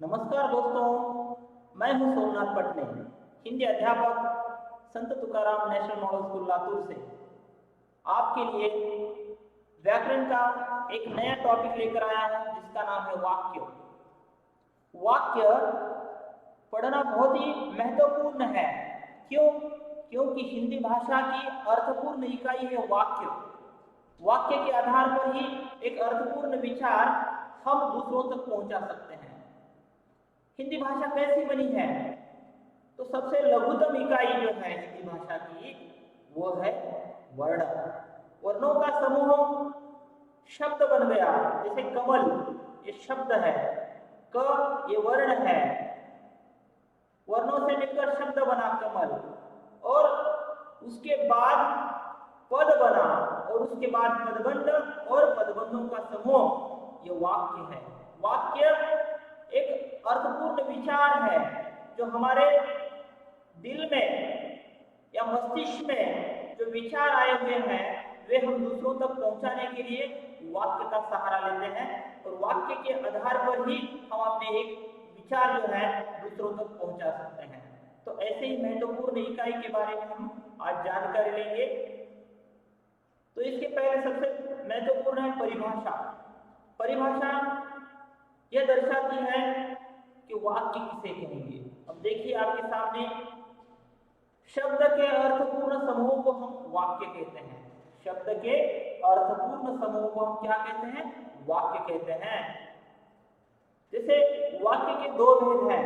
नमस्कार दोस्तों, मैं हूं सोमनाथ पटने, हिंदी अध्यापक संत Tukaram national model school Latur से आपके लिए व्याकरण का एक नया टॉपिक लेकर आया हूं जिसका नाम है वाक्य। वाक्य पढ़ना बहुत ही महत्वपूर्ण है। क्यों? क्योंकि हिंदी भाषा की अर्थपूर्ण इकाई है वाक्य। वाक्य के आधार पर ही एक अर्थपूर्ण विचार हम दूसरों तक पहुंचा सकते हैं। हिंदी भाषा कैसी बनी है? तो सबसे लघुतम इकाई जो है हिंदी भाषा की वो है वर्ण। वर्णों का समूह शब्द बन गया। जैसे कमल ये शब्द है, क ये वर्ण है, वर्णों से मिलकर शब्द बना कमल, और उसके बाद पद बना, और उसके बाद पदबंध और पदबंधों का समूह ये वाक्य है। वाक्य एक अर्थपूर्ण विचार है जो हमारे दिल में या मस्तिष्क में जो विचार आए हुए हैं वे हम दूसरों तक पहुंचाने के लिए वाक्य का सहारा लेते हैं, और वाक्य के आधार पर ही हम अपने एक विचार जो है दूसरों तक पहुंचा सकते हैं। तो ऐसे ही महत्वपूर्ण इकाई के बारे में हम आज जानकारी लेंगे। तो इसके पहले सबसे महत्वपूर्ण है परिभाषा। परिभाषा यह दर्शाती है कि वाक्य किसे कहेंगे। अब देखिए आपके सामने शब्द के अर्थपूर्ण समूह को हम वाक्य कहते हैं। शब्द के अर्थपूर्ण समूह को हम क्या कहते हैं? वाक्य कहते हैं। जैसे वाक्य के दो भेद हैं,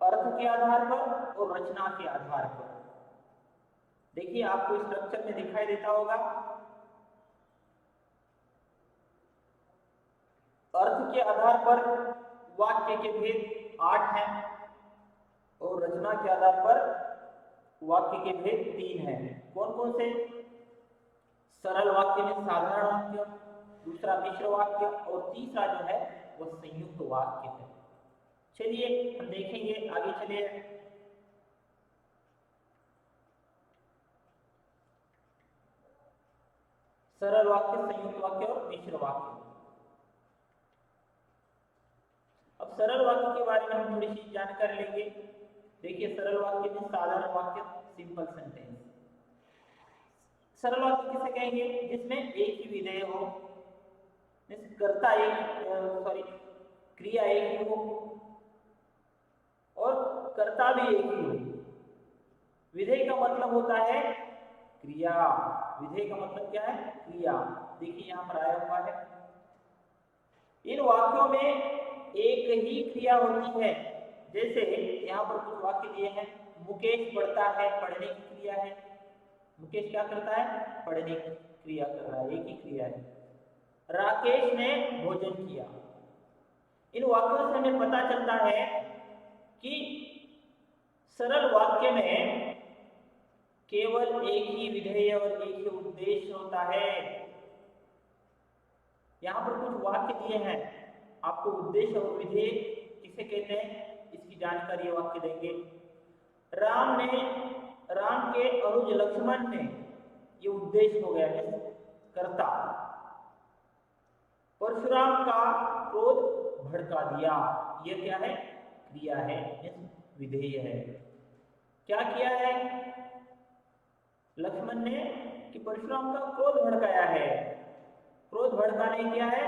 अर्थ के आधार पर और रचना के आधार पर। देखिए आपको स्ट्रक्चर में दिखाई देता होगा। अर्थ के आधार पर वाक्य के भेद 8 हैं और रचना के आधार पर वाक्य के भेद 3 हैं। कौन कौन से? सरल वाक्य में साधारण वाक्य, दूसरा मिश्र वाक्य, और तीसरा जो है वो संयुक्त वाक्य है। चलिए हम देखेंगे, आगे चलिए। सरल वाक्य, संयुक्त वाक्य और मिश्र वाक्य। अब सरल वाक्य के बारे में हम थोड़ी सी जानकारी लेंगे। देखिए सरल वाक्य में साधारण वाक्य, सिंपल सेंटेंस। सरल वाक्य किसे कहेंगे? जिसमें एक ही विधेय हो, कर्ता क्रिया एक ही हो और कर्ता भी एक ही हो। विधेय का मतलब होता है क्रिया। विधेय का मतलब क्या है? क्रिया। देखिए यहां पर आया हुआ है। इन वाक्यों में एक ही क्रिया होती है। जैसे यहाँ पर कुछ वाक्य दिए हैं। मुकेश पढ़ता है, पढ़ने की क्रिया है। मुकेश क्या करता है? पढ़ने की क्रिया कर रहा है, एक ही क्रिया है। राकेश ने भोजन किया। इन वाक्यों से हमें पता चलता है कि सरल वाक्य में केवल एक ही विधेय और एक ही उद्देश्य होता है। यहाँ पर कुछ वाक्य दिए हैं, आपको उद्देश्य और विधेय किसे कहते हैं इसकी जानकारी ये वाक्य देंगे। राम के अनुज लक्ष्मण ने, ये उद्देश्य हो गया कर्ता। परशुराम का क्रोध भड़का दिया, ये क्या है? क्रिया है, विधेय है। क्या किया है लक्ष्मण ने? कि परशुराम का क्रोध भड़काया है। क्रोध भड़काने क्या है?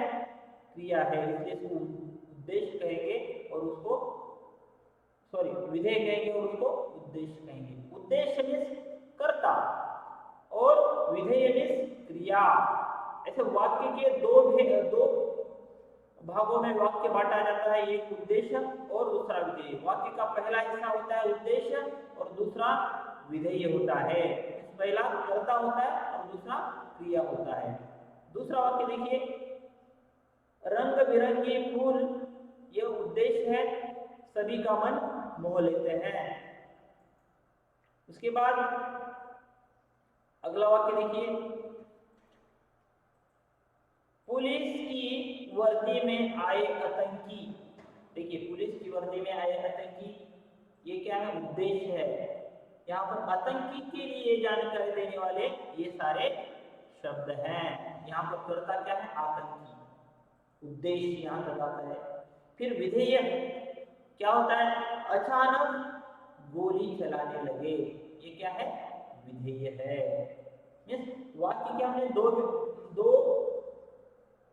क्रिया है, इसलिए इसको उद्देश्य कहेंगे और उसको विधेय कहेंगे और उसको उद्देश्य कहेंगे। उद्देश्य मीन्स कर्ता और विधेय मीन्स क्रिया। ऐसे वाक्य के दो भागों में वाक्य बांटा जाता है, एक उद्देश्य और दूसरा विधेय। वाक्य का पहला हिस्सा होता है उद्देश्य और दूसरा विधेय होता है। पहला कर्ता होता है और दूसरा क्रिया होता है। दूसरा वाक्य देखिए, रंग बिरंगे फूल, यह उद्देश्य है, सभी का मन मोह लेते हैं। उसके बाद अगला वाक्य देखिए, पुलिस की वर्दी में आए आतंकी। देखिए पुलिस की वर्दी में आए आतंकी, ये क्या है? उद्देश्य है। यहाँ पर आतंकी के लिए जानकारी देने वाले ये सारे शब्द हैं। यहाँ पर कर्ता क्या है? आतंकी। उद्देश्य यहाँ बताता है। फिर विधेय क्या होता है? अचानक गोली चलाने लगे, ये क्या है? विधेय है। मीन्स वाक्य क्या हमने दो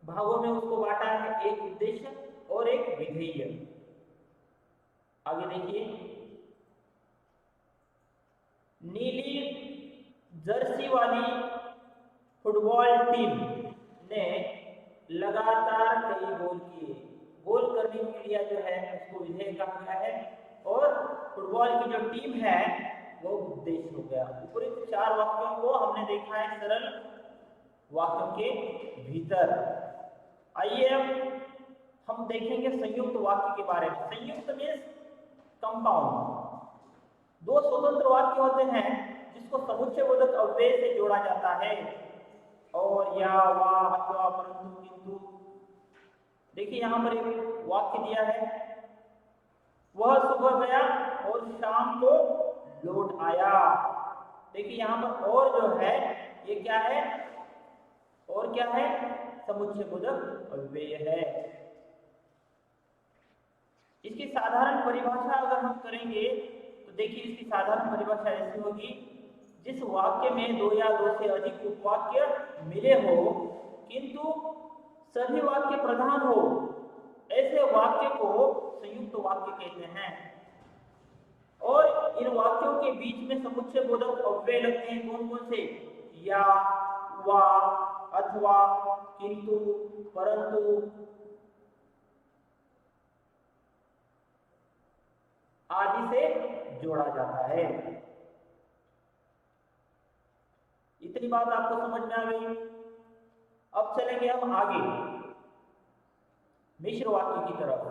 भागों में उसको बांटा है, एक उद्देश्य और एक विधेय। आगे देखिए, नीली जर्सी वाली फुटबॉल टीम ने लगातार कई गोल किए। गोल करने की क्रिया जो है उसको विधेय कहा गया है, और फुटबॉल की जो टीम है वो उद्देश्य हो गया। उपरोक्त 4 वाक्यों को हमने देखा है सरल वाक्यों के भीतर। आइए अब हम देखेंगे संयुक्त वाक्य के बारे में। संयुक्त मीन्स कंपाउंड। 2 स्वतंत्र वाक्य होते हैं जिसको समुच्चयबोधक अव्यय से जोड़ा जाता है, और या, वा, अथवा, परंतु, किंतु। देखिए यहाँ पर एक वाक्य दिया है, वह सुबह गया और शाम को लौट आया। देखिए यहाँ पर और जो है ये क्या है? और क्या है? समुच्चयबोधक अव्यय है। इसकी साधारण परिभाषा अगर हम करेंगे तो देखिए इसकी साधारण परिभाषा ऐसी होगी, जिस वाक्य में 2 या 2 से अधिक उपवाक्य मिले हो किंतु सभी वाक्य प्रधान हो, ऐसे वाक्य को संयुक्त वाक्य कहते हैं। और इन वाक्यों के बीच में समुच्चयबोधक अव्यय लगते हैं। कौन कौन से? या, वा, अथवा, किंतु, परंतु आदि से जोड़ा जाता है। इतनी बात आपको समझ में आ गई। अब चलेंगे हम आगे मिश्र वाक्य की तरफ।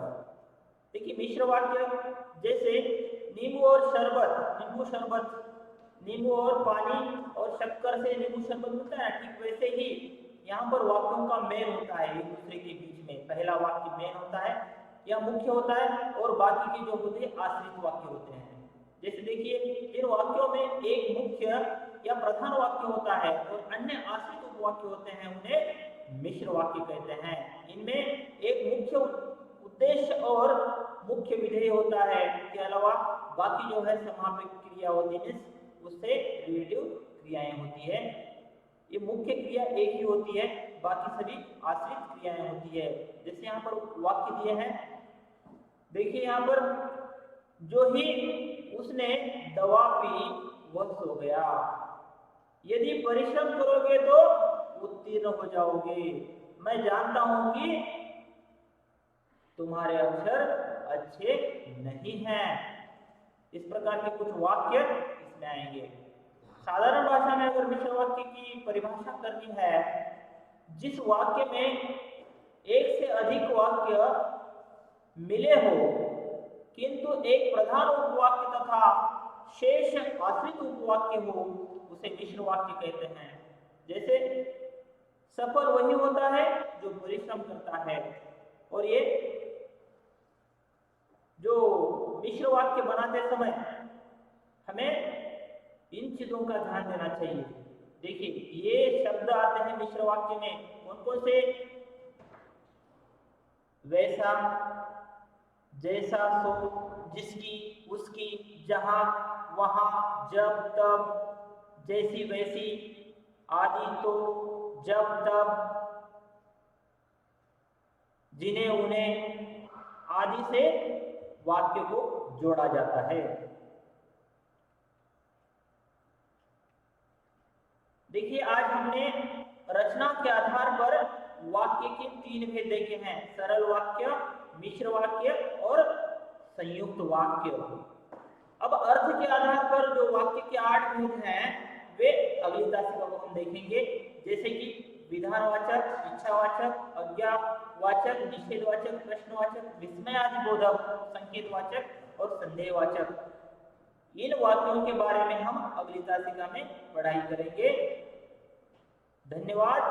देखिए मिश्र वाक्य जैसे नींबू और शरबत, नींबू शरबत, नींबू और पानी और शक्कर से नींबू शरबत होता है, ठीक वैसे ही यहाँ पर वाक्यों का मेल होता है एक दूसरे के बीच में। पहला वाक्य मेल होता है या मुख्य होता है, और बाकी के जो होते हैं आश्रित वाक्य होते हैं। जैसे देखिए इन वाक्यों में एक मुख्य या प्रधान वाक्य होता है और अन्य आश्रित उपवाक्य होते हैं, उन्हें मिश्र वाक्य कहते हैं। इनमें एक मुख्य उद्देश्य और मुख्य विधेय होता है, इसके अलावा बाकी जो है समापक क्रिया होती है, उससे रिलेटिव क्रियाएं होती है। ये मुख्य क्रिया एक ही होती है, बाकी सभी आश्रित क्रियाएं होती है। जैसे यहाँ पर वाक्य दिए हैं, देखिए यहाँ पर जो ही उसने दवा पी वह सो गया। यदि परिश्रम करोगे तो उत्तीर्ण हो जाओगे। मैं जानता हूं कि तुम्हारे अक्षर अच्छे नहीं हैं। इस प्रकार के कुछ वाक्य इसमें आएंगे। साधारण भाषा में अगर मिश्र वाक्य की परिभाषा करनी है, जिस वाक्य में एक से अधिक वाक्य मिले हो किंतु एक प्रधान उपवाक्य तथा शेष आश्रित उपवाक्य हो, उसे मिश्र वाक्य कहते हैं। जैसे सफल वही होता है जो परिश्रम करता है। और ये जो मिश्र वाक्य बनाते समय हमें इन चीजों का ध्यान देना चाहिए। देखिए ये शब्द आते हैं मिश्र वाक्य में, कौन कौन से? वैसा, जैसा, सो, जिसकी, उसकी, जहां, वहां, जब, तब, जैसी, वैसी, आदि, तो, जब, तब, जिन्हें, उन्हें आदि से वाक्य को जोड़ा जाता है। देखिए आज हमने रचना के आधार पर वाक्य के 3 भेद देखे हैं, सरल वाक्य, मिश्र वाक्य और संयुक्त वाक्य। अब अर्थ के आधार पर जो वाक्य के 8 भेद हैं वे अगली तासिका को हम देखेंगे, जैसे कि विधानवाचक, इच्छावाचक, आज्ञावाचक, निषेधवाचक, प्रश्नवाचक, विस्मय आदि बोधक, संकेतवाचक और संदेहवाचक। इन वाक्यों के बारे में हम अगली तासिका में पढ़ाई करेंगे। धन्यवाद।